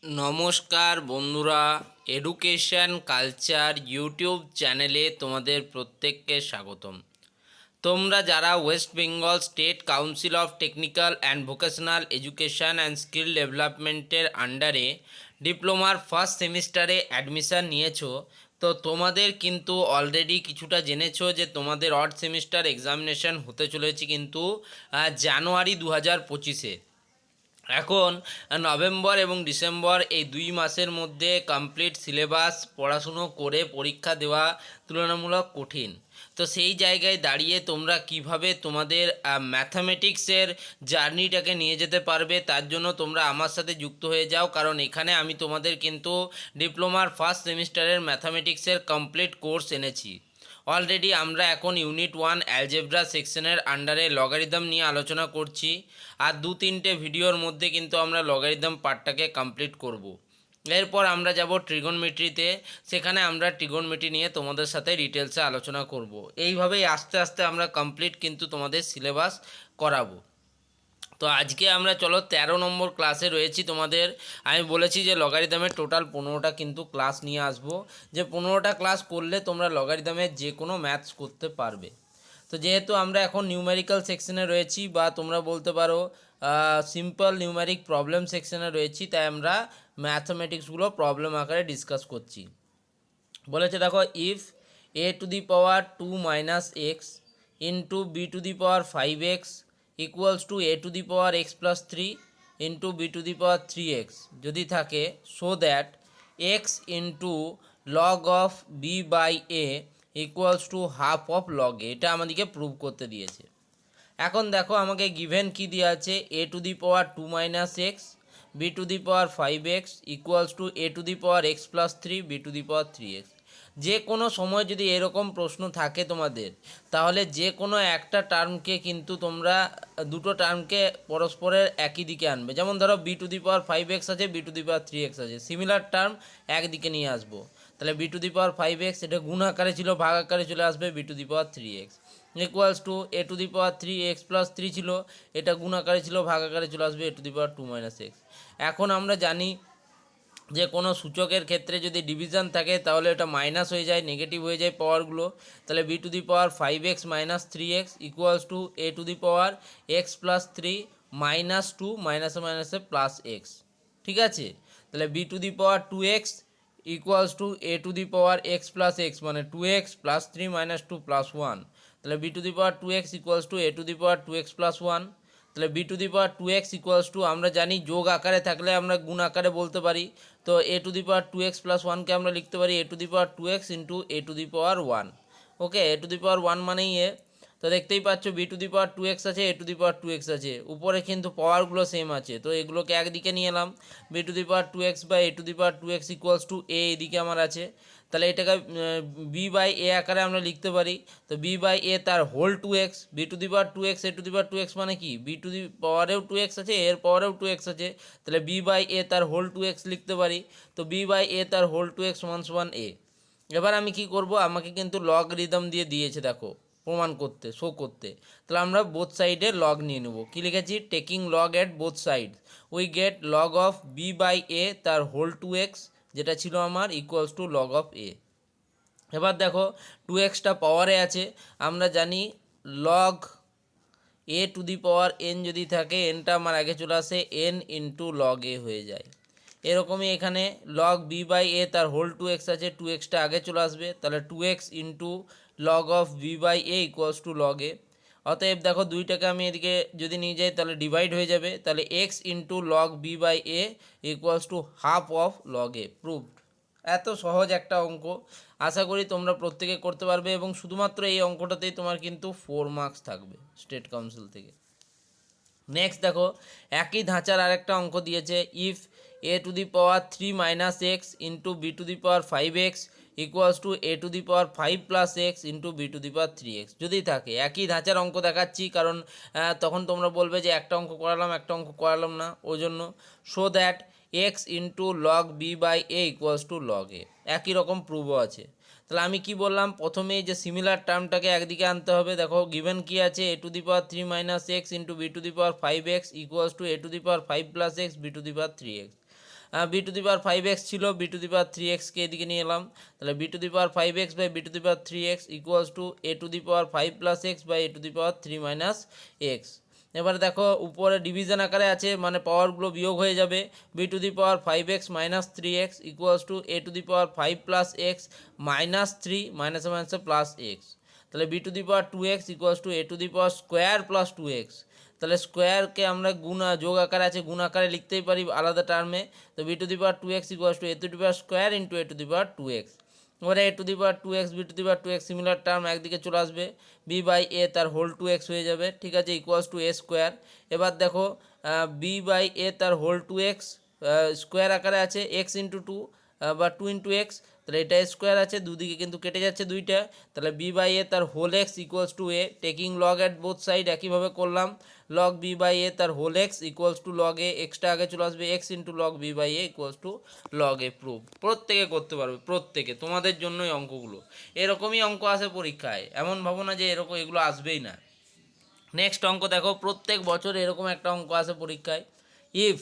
নমস্কার বন্ধুরা, education culture YouTube চ্যানেলে তোমাদের প্রত্যেককে স্বাগতম। তোমরা যারা West Bengal state council of technical and vocational education and skill ডেভেলপমেন্টের আন্ডারে ডিপ্লোমার ফার্স্ট সেমিস্টারে অ্যাডমিশান নিয়েছো, তো তোমাদের কিন্তু অলরেডি কিছুটা জেনেছো যে তোমাদের অড সেমিস্টার এক্সামিনেশন হতে চলেছে কিন্তু জানুয়ারি 2025-এ। এখন নভেম্বর এবং ডিসেম্বর এই 2 মাসের মধ্যে কমপ্লিট সিলেবাস পড়াশুনো করে পরীক্ষা দেওয়া তুলনামূলক কঠিন। তো সেই জায়গায় দাঁড়িয়ে তোমরা কিভাবে তোমাদের ম্যাথামেটিক্সের জার্নিটাকে নিয়ে যেতে পারবে, তার জন্য তোমরা আমার সাথে যুক্ত হয়ে যাও, কারণ এখানে আমি তোমাদের কিন্তু ডিপ্লোমার ফার্স্ট সেমিস্টারের ম্যাথামেটিক্সের কমপ্লিট কোর্স এনেছি। অলরেডি আমরা এখন ইউনিট 1 অ্যালজেব্রা সেকশনের আন্ডারে লগারিদম নিয়ে আলোচনা করছি, আর 2-3টে ভিডিওর মধ্যে কিন্তু আমরা লগারিদম পার্টটাকে কমপ্লিট করব। এরপর আমরা যাব ট্রিগনমেট্রিতে, সেখানে আমরা ট্রিগনমেট্রি নিয়ে তোমাদের সাথে ডিটেলসে আলোচনা করব। এইভাবেই আস্তে আস্তে আমরা কমপ্লিট কিন্তু তোমাদের সিলেবাস করাবো। তো আজকে আমরা চলো 13 নম্বর ক্লাসে রয়েছি তোমাদের। আমি বলেছি যে লগারিদমের টোটাল 15টা কিন্তু ক্লাস নিয়ে আসবো, যে 15টা ক্লাস করলে তোমরা লগারিদমের যে কোনো ম্যাথস করতে পারবে। তো যেহেতু আমরা এখন নিউমেরিক্যাল সেকশনে রয়েছি, বা তোমরা বলতে পারো সিম্পল নিউমেরিক প্রবলেম সেকশনে রয়েছি, তাই আমরা ম্যাথমেটিক্সগুলো প্রবলেম আকারে ডিসকাস করছি। বলেছে দেখো, if a⁻² into b⁵x equals to a⁻x+3 into b⁻3x যদি থাকে, so that x into log of b by a equals to half of log a. এটা আমাদেরকে প্রুভ করতে দিয়েছে। এখন দেখো আমাকে গিভেন কি দেওয়া আছে, a⁻² - x b⁵x equals to a⁻x+3 b⁵3x। যে কোনো সময় যদি এরকম প্রশ্ন থাকে তোমাদের, তাহলে যে কোনো একটা টার্মকে কিন্তু তোমরা দুটো টার্মকে পরস্পরের একই দিকে আনবে। যেমন ধরো b⁵x আছে, b⁵3x আছে, সিমিলার টার্ম একদিকে নিয়ে আসবো। তাহলে b⁵x এটা গুণ আকারে ছিল, ভাগ আকারে চলে আসবে b⁵3x ইকুয়ালস টু a⁻3x+3 ছিল, এটা গুণ আকারে ছিল, ভাগ আকারে চলে আসবে a⁻2 - x। এখন আমরা জানি যে কোনো সূচকের ক্ষেত্রে যদি ডিভিশন থাকে তাহলে এটা মাইনাস হয়ে যায়, নেগেটিভ হয়ে যায় পাওয়ারগুলো। তাহলে b⁵5x - 3x equals to a⁻x+3 - 2 মাইনাসে মাইনাসে প্লাস এক্স। ঠিক আছে, তাহলে b⁵2x ইকুয়ালস টু a⁻x+x মানে 2x + 3 - 2 + 1। তাহলে b⁵2x ইকুয়ালস টু a⁻2x+1। তাহলে b⁵2x ইকুয়ালস টু, আমরা জানি যোগ আকারে থাকলে আমরা গুণ আকারে বলতে পারি। তো a⁻2x+1কে আমরা লিখতে পারি a⁻2x ইন্টু a⁻1। ওকে, a⁻1 মানেই এ। তো দেখতেই পাচ্ছ b⁻2x আছে, a⁻2x আছে, উপরে কিন্তু পাওয়ারগুলো সেম আছে, তো এগুলোকে একদিকে নিয়ে এলাম। b⁻2x বা a⁻2x ইকুয়ালস টু a এদিকে আমার আছে, তাহলে এটাকে b/a আকারে আমরা লিখতে পারি। তো b/a তার হোল 2x, b⁻2x a⁻2x মানে কি, b⁻এও 2x আছে, এর পাওয়ারেও 2x আছে, তাহলে b/a তার হোল 2x লিখতে পারি। তো b/a তার হোল 2x সমান a। এবার আমি কি করব, আমাকে কিন্তু লগ রিদম দিয়ে দিয়েছে দেখো, প্রমাণ করতে, শো করতে। তাহলে আমরা বোথ সাইডে লগ নিয়ে নেব। কী লিখেছি, taking log at both side we gate log of b/a তার হোল 2x, যেটা ছিল আমার, equals to log of a। এবার দেখো 2xটা পাওয়ারে আছে, আমরা জানি লগ a⁴n যদি থাকে, এনটা আমার আগে চলে আসে n ইন্টু লগ a হয়ে যায়। এরকমই এখানে লগ b/a তার হোল 2x আছে, 2xটা আগে চলে আসবে, তাহলে 2x into log of b/a equals to log a। অতএব দেখো দুইটাকে আমি এদিকে যদি নিয়ে যাই তাহলে ডিভাইড হয়ে যাবে, তাহলে x into log b/a equals to half of log a। Proved. এত সহজ একটা অঙ্ক, আশা করি তোমরা প্রত্যেকে করতে পারবে, এবং শুধুমাত্র এই অঙ্কটাতেই তোমার কিন্তু 4 মার্কস থাকবে স্টেট কাউন্সিল থেকে। নেক্সট দেখো, একই ধাঁচার আরেকটা অঙ্ক দিয়েছে, if a⁻3 - x into b⁵5x equals to a⁵5 + x into b⁵3x যদি থাকে। একই ধাঁচার অঙ্ক দেখাচ্ছি, কারণ তখন তোমরা বলবে যে একটা অঙ্ক করালাম না, ওই জন্য। Show that x into log b/a equals to log a। একই রকম প্রুভও আছে। তাহলে আমি কি বললাম, প্রথমেই যে সিমিলার টার্মটাকে একদিকে আনতে হবে। দেখো গিভেন কি আছে, a⁻3 - x into b⁵5x equals to a⁵5 + x b⁵3x। B to the power 5x ছিল, বি টু দি পাওয়ার 3xকে এদিকে নিয়ে এলাম, তাহলে B to the power 5x by B to the power 3x equals to A to the power 5 plus X by A to the power 3 minus X. এবারে দেখো উপরে division আকারে আছে, মানে পাওয়ারগুলো বিয়োগ হয়ে যাবে। B to the power 5x minus 3x equals to A to the power 5 plus X minus 3 মাইনাসে মাইনাসে প্লাস এক্স। তাহলে B to the power 2x equals to A to the power square plus 2x। তাহলে স্কোয়ারকে আমরা যোগ আকারে আছে, গুণ আকারে লিখতেই পারি আলাদা টার্মে। তো b to the power 2x equals to A to the power square into a to the power 2x। এবারে a to the power 2x b to the power 2x similar term একদিকে চলে আসবে, বি বাই এ তার whole 2x হয়ে যাবে, ঠিক আছে, equals to A square. এবার দেখো বি বাই এ তার হোল 2x স্কোয়ার আকারে আছে, এক্স ইন্টু 2 বা 2 ইন্টু এক্স, তাহলে এটা স্কোয়ার আছে, দুদিকে কিন্তু কেটে যাচ্ছে দুইটা, তাহলে বি বাই এ তার whole x equals to a, taking log at both side একইভাবে করলাম, লগ বি বাই এ তার whole x equals to log a, এক্সটা আগে চলে আসবে, x into log b by a equals to log a. Proof প্রত্যেকে করতে পারবে, প্রত্যেকে, তোমাদের জন্যই অঙ্কগুলো, এরকমই অঙ্ক আসে পরীক্ষায়, এমন ভাবো না যে এরকম এগুলো আসবেই না। নেক্সট অঙ্ক দেখো, প্রত্যেক বছর এরকম একটা অঙ্ক আসে পরীক্ষায়, if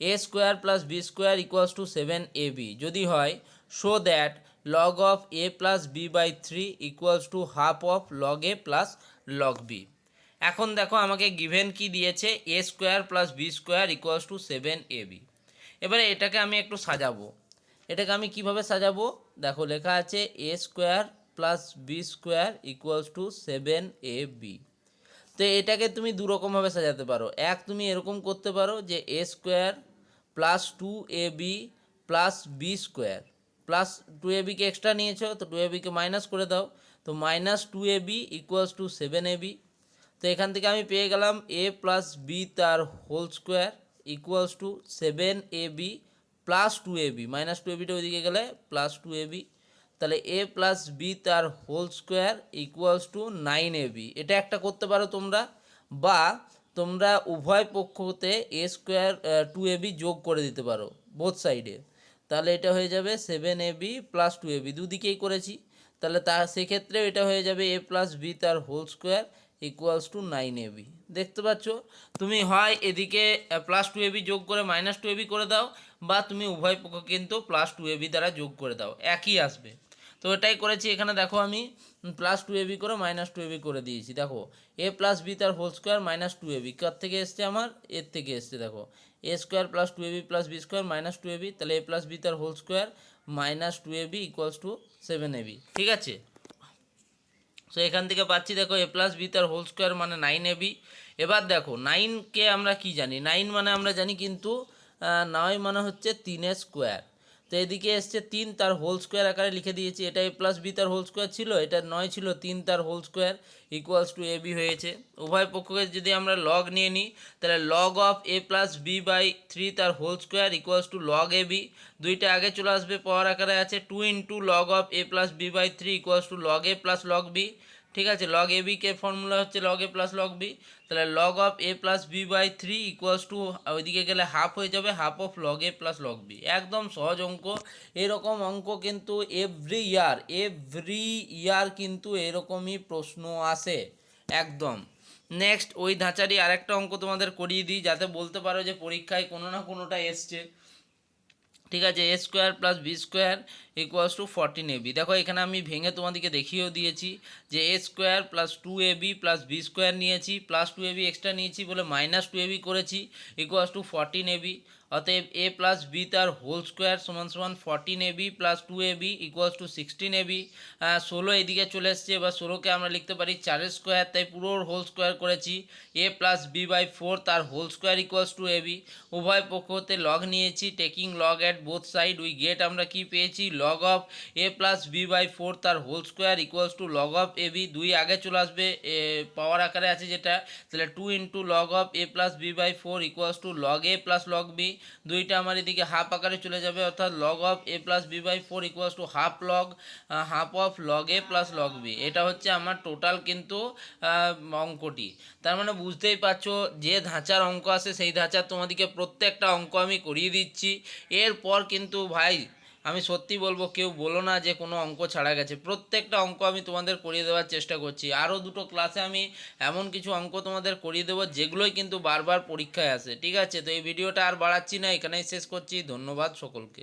a square plus b square equals to 7ab যদি হয়, show that log of a plus b by 3 equals to half of log a plus log b. এখন দেখো আমাকে গিভেন কি দিয়েছে, a square plus b square equals to 7ab। এবারে এটাকে আমি একটু সাজাবো, এটাকে আমি কিভাবে সাজাবো, দেখো লেখা আছে a square plus b square equals to 7ab। তো এটাকে তুমি দুরকমভাবে সাজাতে পারো, এক তুমি এরকম করতে পারো যে a square plus 2ab plus b square, plus 2abকে এক্সট্রা নিয়েছো তো 2abকে মাইনাস করে দাও, তো minus 2ab equals to 7ab। তো এখান থেকে আমি পেয়ে গেলাম এ প্লাস বি তার whole square equals to 7ab plus 2ab, minus 2abটা ওইদিকে গেলে প্লাস 2ab, তাহলে এ প্লাস বি তার whole square equals to 9ab। এটা একটা করতে পারো তোমরা, বা তোমরা উভয় পক্ষতে এ স্কোয়ার 2ab যোগ করে দিতে পারো বোথ সাইডে, তাহলে এটা হয়ে যাবে 7ab প্লাস 2ab, দুদিকেই করেছি, তাহলে সেক্ষেত্রে এটা হয়ে যাবে এ প্লাস বি তার whole square equals to 9ab। দেখতে পাচ্ছ, তুমি হয় এদিকে প্লাস 2ab যোগ করে মাইনাস 2ab করে দাও, বা তুমি উভয় পক্ষ কিন্তু প্লাস 2ab দ্বারা যোগ করে দাও, একই আসবে। তো এটাই করেছি, এখানে দেখো আমি প্লাস 2ab করে মাইনাস 2ab করে দিয়েছি। দেখো এ প্লাস বি তার হোল স্কোয়ার মাইনাস 2ab কার থেকে এসছে, আমার এর থেকে এসছে, দেখো a square plus 2ab plus b square minus 2ab, তাহলে এ প্লাস বি তার whole square minus 2ab equals to 7ab, ঠিক আছে। সো এখান থেকে পাচ্ছি দেখো এ প্লাস বি তার হোল স্কোয়ার মানে 9ab। এবার দেখো 9কে আমরা কি জানি, 9 মানে আমরা জানি কিন্তু 9 মানে হচ্ছে 3 স্কোয়ার, তো এদিকে এসছে 3 তার হোল স্কোয়ার আকারে লিখে দিয়েছি, এটা এ প্লাস বি তার হোল স্কোয়ার ছিল, এটা 9 ছিল, 3 তার whole square equals to ab হয়েছে। উভয় পক্ষকে যদি আমরা লগ নিয়ে নিই, তাহলে log of a plus b by 3 তার whole square equals to log ab, দুইটা আগে চলে আসবে, পাওয়ার আকারে আছে, 2 into log of a plus b by 3 equals to log a plus log b, ঠিক আছে। লগ এ বি কে ফর্মুলা হচ্ছে log a plus log b, তাহলে log of a plus b by 3 equals to ওইদিকে গেলে half হয়ে যাবে, half of log a plus log b. একদম সহজ অঙ্ক, এরকম অঙ্ক কিন্তু এভরি ইয়ার কিন্তু এরকমই প্রশ্ন আসে একদম। নেক্সট ওই ধাঁচারই আরেকটা অঙ্ক তোমাদের করিয়ে দিই, যাতে বলতে পারো যে পরীক্ষায় কোনো না কোনোটা এসছে, ঠিক আছে। A square plus b square equals to 14ab। দেখো এখানে আমি ভেঙে তোমাদেরকে দেখিয়েও দিয়েছি যে a square plus 2ab plus b square নিয়েছি, প্লাস 2ab এক্সট্রা নিয়েছি বলে মাইনাস 2ab করেছি ইকুয়ালস টু 14ab। অতএব এ প্লাস বি তার হোল স্কোয়ার সমান সমান 14ab plus 2ab equals two 16ab। 16 এদিকে চলে এসছে, এবার 16কে আমরা লিখতে পারি 4 স্কোয়ার, তাই পুরো হোল স্কোয়ার করেছি, এ প্লাস বি বাই 4 তার whole square equals to ab। উভয় পক্ষ হতে লগ নিয়েছি, taking log at both side we get, আমরা কি পেয়েছি, log of a plus b by 4 তার whole square equals to log of ab, দুই আগে চলে আসবে, পাওয়ার আকারে আছে যেটা, তাহলে 2 into log of a plus b by 4 equals to log a plus log b, দুইটা আমার এদিকে হাফ আকারে চলে যাবে, অর্থাৎ log of a plus b by 4 equals to half of log a plus log b. এটা হচ্ছে আমার টোটাল কিন্তু অঙ্কটি। তার মানে বুঝতেই পারছো যে ধাঁচার অঙ্ক আসে সেই ধাঁচার তোমাদেরকে প্রত্যেকটা অঙ্ক আমি করিয়ে দিচ্ছি। এরপর কিন্তু ভাই আমি সত্যি বলবো, কেউ বলো না যে কোনো অঙ্ক ছাড়া গেছে, প্রত্যেকটা অঙ্ক আমি তোমাদের করিয়ে দেওয়ার চেষ্টা করছি। আরও দুটো ক্লাসে আমি এমন কিছু অঙ্ক তোমাদের করিয়ে দেবো যেগুলোই কিন্তু বারবার পরীক্ষায় আসে। ঠিক আছে, তো এই ভিডিওটা আর বাড়াচ্ছি না, এখানেই শেষ করছি। ধন্যবাদ সকলকে।